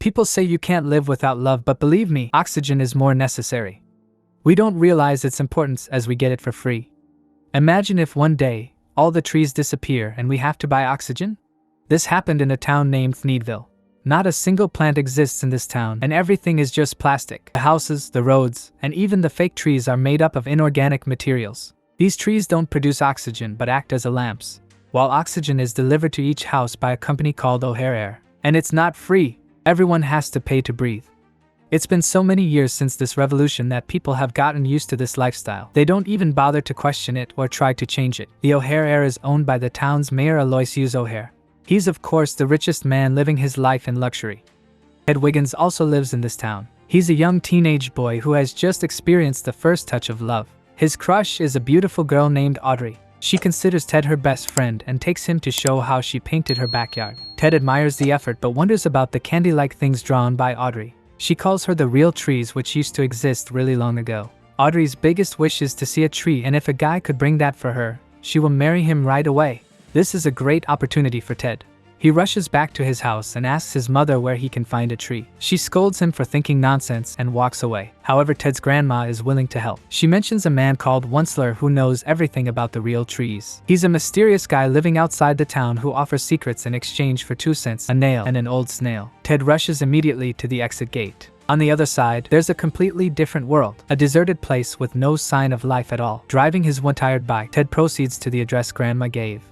People say you can't live without love, but believe me, oxygen is more necessary. We don't realize its importance as we get it for free. Imagine if one day, all the trees disappear and we have to buy oxygen? This happened in a town named Thneedville. Not a single plant exists in this town, and everything is just plastic. The houses, the roads, and even the fake trees are made up of inorganic materials. These trees don't produce oxygen but act as lamps, while oxygen is delivered to each house by a company called O'Hare Air. And it's not free. Everyone has to pay to breathe. It's been so many years since this revolution that people have gotten used to this lifestyle. They don't even bother to question it or try to change it. The O'Hare Air is owned by the town's mayor, Aloysius O'Hare. He's of course the richest man living his life in luxury. Ted Wiggins also lives in this town. He's a young teenage boy who has just experienced the first touch of love. His crush is a beautiful girl named Audrey. She considers Ted her best friend and takes him to show how she painted her backyard. Ted admires the effort but wonders about the candy-like things drawn by Audrey. She calls her the real trees, which used to exist really long ago. Audrey's biggest wish is to see a tree, and if a guy could bring that for her, she will marry him right away. This is a great opportunity for Ted. He rushes back to his house and asks his mother where he can find a tree. She scolds him for thinking nonsense and walks away. However, Ted's grandma is willing to help. She mentions a man called Onceler who knows everything about the real trees. He's a mysterious guy living outside the town who offers secrets in exchange for 2 cents, a nail, and an old snail. Ted rushes immediately to the exit gate. On the other side, there's a completely different world, a deserted place with no sign of life at all. Driving his one-tired bike, Ted proceeds to the address Grandma gave.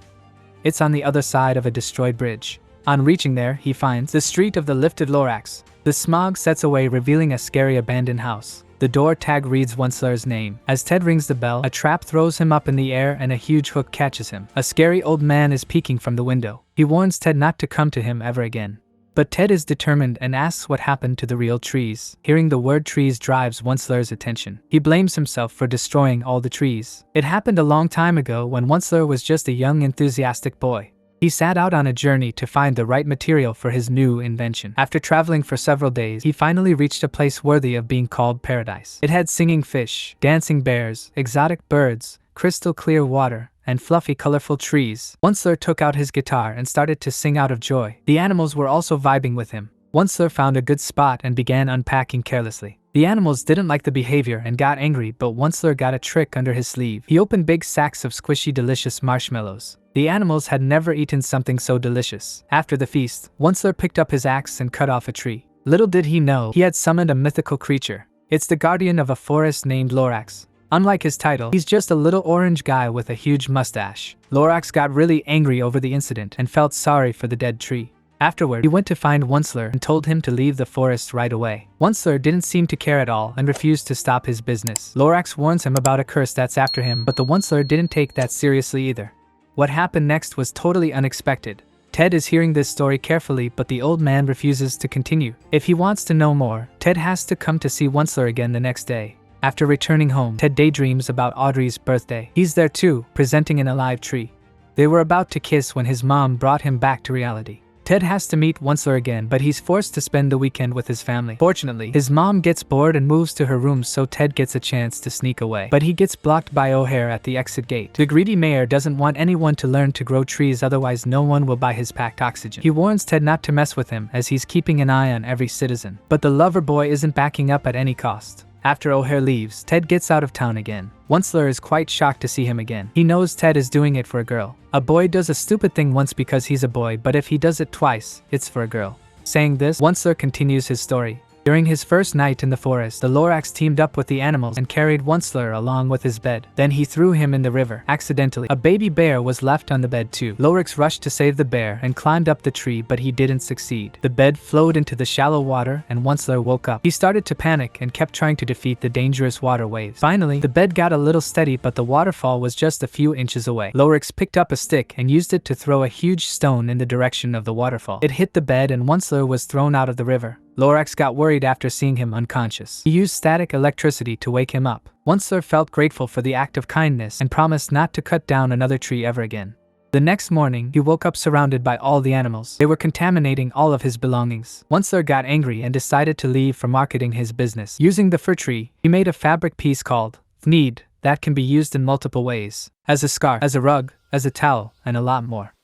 It's on the other side of a destroyed bridge. On reaching there, he finds the street of the lifted Lorax. The smog sets away, revealing a scary abandoned house. The door tag reads Onceler's name. As Ted rings the bell, a trap throws him up in the air and a huge hook catches him. A scary old man is peeking from the window. He warns Ted not to come to him ever again. But Ted is determined and asks what happened to the real trees. Hearing the word trees drives Onceler's attention. He blames himself for destroying all the trees. It happened a long time ago when Onceler was just a young, enthusiastic boy. He set out on a journey to find the right material for his new invention. After traveling for several days, he finally reached a place worthy of being called paradise. It had singing fish, dancing bears, exotic birds, crystal clear water, and fluffy colorful trees. Onceler took out his guitar and started to sing out of joy. The animals were also vibing with him. Onceler found a good spot and began unpacking carelessly. The animals didn't like the behavior and got angry, but Onceler got a trick under his sleeve. He opened big sacks of squishy delicious marshmallows. The animals had never eaten something so delicious. After the feast, Onceler picked up his axe and cut off a tree. Little did he know, he had summoned a mythical creature. It's the guardian of a forest named Lorax. Unlike his title, he's just a little orange guy with a huge mustache. Lorax got really angry over the incident and felt sorry for the dead tree. Afterward, he went to find Onceler and told him to leave the forest right away. Onceler didn't seem to care at all and refused to stop his business. Lorax warns him about a curse that's after him, but the Onceler didn't take that seriously either. What happened next was totally unexpected. Ted is hearing this story carefully, but the old man refuses to continue. If he wants to know more, Ted has to come to see Onceler again the next day. After returning home, Ted daydreams about Audrey's birthday. He's there too, presenting an alive tree. They were about to kiss when his mom brought him back to reality. Ted has to meet Onceler again, but he's forced to spend the weekend with his family. Fortunately, his mom gets bored and moves to her room, so Ted gets a chance to sneak away. But he gets blocked by O'Hare at the exit gate. The greedy mayor doesn't want anyone to learn to grow trees, otherwise no one will buy his packed oxygen. He warns Ted not to mess with him, as he's keeping an eye on every citizen. But the lover boy isn't backing up at any cost. After O'Hare leaves, Ted gets out of town again. Onceler is quite shocked to see him again. He knows Ted is doing it for a girl. A boy does a stupid thing once because he's a boy, but if he does it twice, it's for a girl. Saying this, Onceler continues his story. During his first night in the forest, the Lorax teamed up with the animals and carried Onceler along with his bed. Then he threw him in the river. Accidentally, a baby bear was left on the bed too. Lorax rushed to save the bear and climbed up the tree, but he didn't succeed. The bed flowed into the shallow water and Onceler woke up. He started to panic and kept trying to defeat the dangerous water waves. Finally, the bed got a little steady, but the waterfall was just a few inches away. Lorax picked up a stick and used it to throw a huge stone in the direction of the waterfall. It hit the bed and Onceler was thrown out of the river. Lorax got worried after seeing him unconscious. He used static electricity to wake him up. Onceler felt grateful for the act of kindness and promised not to cut down another tree ever again. The next morning, he woke up surrounded by all the animals. They were contaminating all of his belongings. Onceler got angry and decided to leave for marketing his business. Using the fir tree, he made a fabric piece called Thneed that can be used in multiple ways. As a scarf, as a rug, as a towel, and a lot more.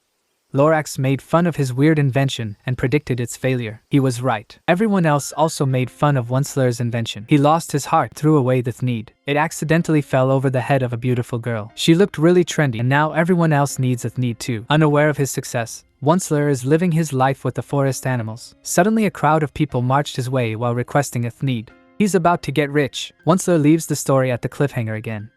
Lorax made fun of his weird invention and predicted its failure. He was right. Everyone else also made fun of Onceler's invention. He lost his heart, threw away the thneed. It accidentally fell over the head of a beautiful girl. She looked really trendy, and now everyone else needs a thneed too. Unaware of his success, Onceler is living his life with the forest animals. Suddenly a crowd of people marched his way while requesting a thneed. He's about to get rich. Onceler leaves the story at the cliffhanger again.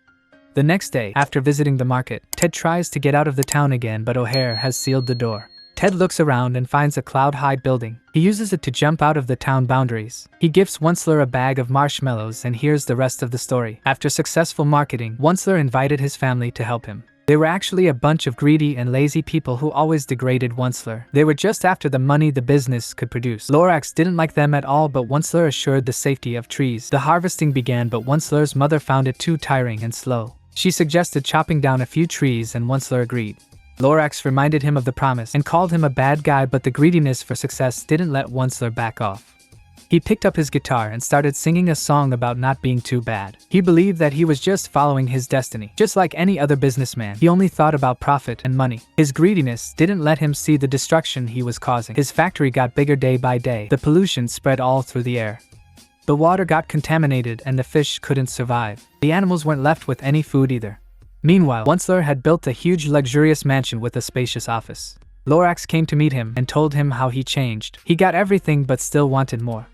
The next day, after visiting the market, Ted tries to get out of the town again, but O'Hare has sealed the door. Ted looks around and finds a cloud-high building. He uses it to jump out of the town boundaries. He gives Onceler a bag of marshmallows and hears the rest of the story. After successful marketing, Onceler invited his family to help him. They were actually a bunch of greedy and lazy people who always degraded Onceler. They were just after the money the business could produce. Lorax didn't like them at all, but Onceler assured the safety of trees. The harvesting began, but Onceler's mother found it too tiring and slow. She suggested chopping down a few trees, and Onceler agreed. Lorax reminded him of the promise and called him a bad guy, but the greediness for success didn't let Onceler back off. He picked up his guitar and started singing a song about not being too bad. He believed that he was just following his destiny. Just like any other businessman, he only thought about profit and money. His greediness didn't let him see the destruction he was causing. His factory got bigger day by day. The pollution spread all through the air. The water got contaminated and the fish couldn't survive. The animals weren't left with any food either. Meanwhile, Onceler had built a huge luxurious mansion with a spacious office. Lorax came to meet him and told him how he changed. He got everything but still wanted more.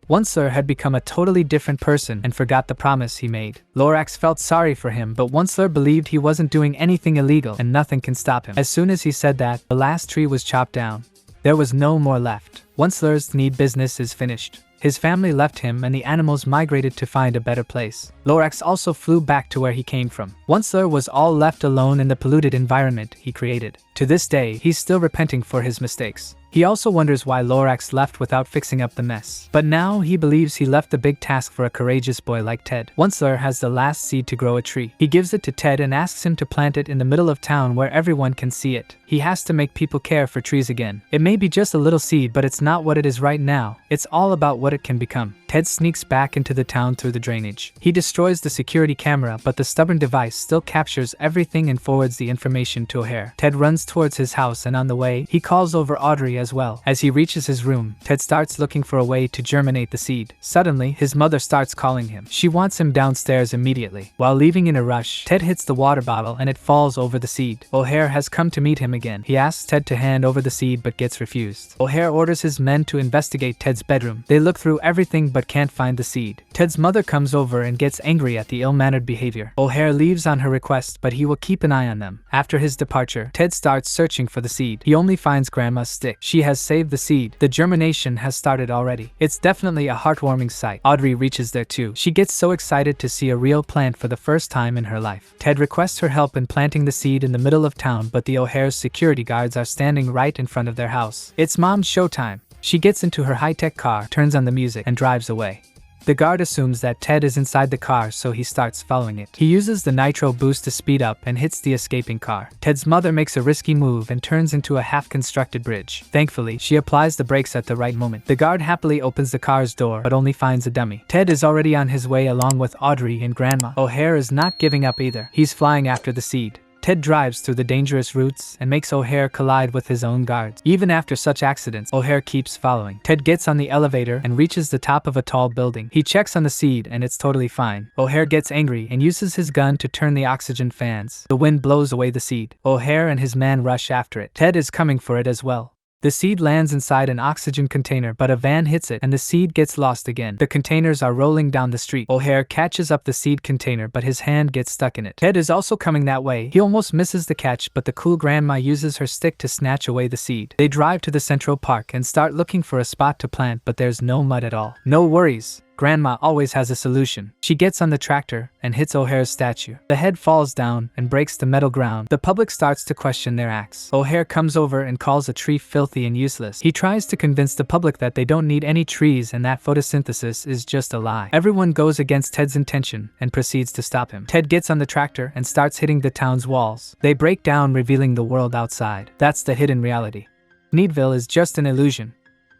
Onceler had become a totally different person and forgot the promise he made. Lorax felt sorry for him, but Onceler believed he wasn't doing anything illegal and nothing can stop him. As soon as he said that, the last tree was chopped down. There was no more left. Onceler's thneed business is finished. His family left him and the animals migrated to find a better place. Lorax also flew back to where he came from. Onceler was all left alone in the polluted environment he created. To this day, he's still repenting for his mistakes. He also wonders why Lorax left without fixing up the mess. But now he believes he left the big task for a courageous boy like Ted. Onceler has the last seed to grow a tree. He gives it to Ted and asks him to plant it in the middle of town where everyone can see it. He has to make people care for trees again. It may be just a little seed, but it's not what it is right now. It's all about what it can become. Ted sneaks back into the town through the drainage. He destroys the security camera, but the stubborn device still captures everything and forwards the information to O'Hare. Ted runs towards his house, and on the way, he calls over Audrey as well. As he reaches his room, Ted starts looking for a way to germinate the seed. Suddenly, his mother starts calling him. She wants him downstairs immediately. While leaving in a rush, Ted hits the water bottle and it falls over the seed. O'Hare has come to meet him again. He asks Ted to hand over the seed but gets refused. O'Hare orders his men to investigate Ted's bedroom. They look through everything but can't find the seed. Ted's mother comes over and gets angry at the ill-mannered behavior. O'Hare leaves on her request, but he will keep an eye on them. After his departure, Ted starts searching for the seed. He only finds Grandma's stick. She has saved the seed. The germination has started already. It's definitely a heartwarming sight. Audrey reaches there too. She gets so excited to see a real plant for the first time in her life. Ted requests her help in planting the seed in the middle of town, but the O'Hare's security guards are standing right in front of their house. It's Mom's showtime. She gets into her high-tech car, turns on the music, and drives away. The guard assumes that Ted is inside the car, so he starts following it. He uses the nitro boost to speed up and hits the escaping car. Ted's mother makes a risky move and turns into a half-constructed bridge. Thankfully, she applies the brakes at the right moment. The guard happily opens the car's door, but only finds a dummy. Ted is already on his way along with Audrey and Grandma. O'Hare is not giving up either. He's flying after the seed. Ted drives through the dangerous routes and makes O'Hare collide with his own guards. Even after such accidents, O'Hare keeps following. Ted gets on the elevator and reaches the top of a tall building. He checks on the seed and it's totally fine. O'Hare gets angry and uses his gun to turn the oxygen fans. The wind blows away the seed. O'Hare and his man rush after it. Ted is coming for it as well. The seed lands inside an oxygen container, but a van hits it and the seed gets lost again. The containers are rolling down the street. O'Hare catches up the seed container, but his hand gets stuck in it. Ted is also coming that way. He almost misses the catch, but the cool grandma uses her stick to snatch away the seed. They drive to the Central Park and start looking for a spot to plant, but there's no mud at all. No worries. Grandma always has a solution. She gets on the tractor and hits O'Hare's statue. The head falls down and breaks the metal ground. The public starts to question their acts. O'Hare comes over and calls a tree filthy and useless. He tries to convince the public that they don't need any trees and that photosynthesis is just a lie. Everyone goes against Ted's intention and proceeds to stop him. Ted gets on the tractor and starts hitting the town's walls. They break down, revealing the world outside. That's the hidden reality. Needville is just an illusion.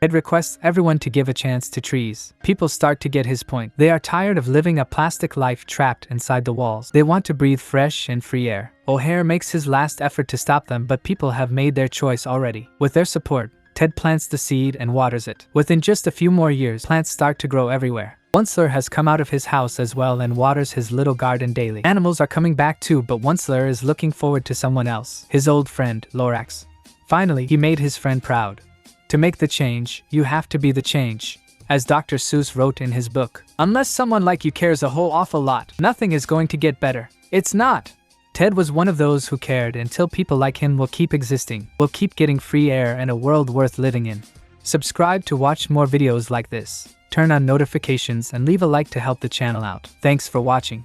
Ted requests everyone to give a chance to trees. People start to get his point. They are tired of living a plastic life trapped inside the walls. They want to breathe fresh and free air. O'Hare makes his last effort to stop them, but people have made their choice already. With their support, Ted plants the seed and waters it. Within just a few more years, plants start to grow everywhere. Onceler has come out of his house as well and waters his little garden daily. Animals are coming back too, but Onceler is looking forward to someone else, his old friend, Lorax. Finally, he made his friend proud. To make the change, you have to be the change. As Dr. Seuss wrote in his book, unless someone like you cares a whole awful lot, nothing is going to get better. It's not. Ted was one of those who cared until people like him will keep existing, will keep getting free air and a world worth living in. Subscribe to watch more videos like this. Turn on notifications and leave a like to help the channel out. Thanks for watching.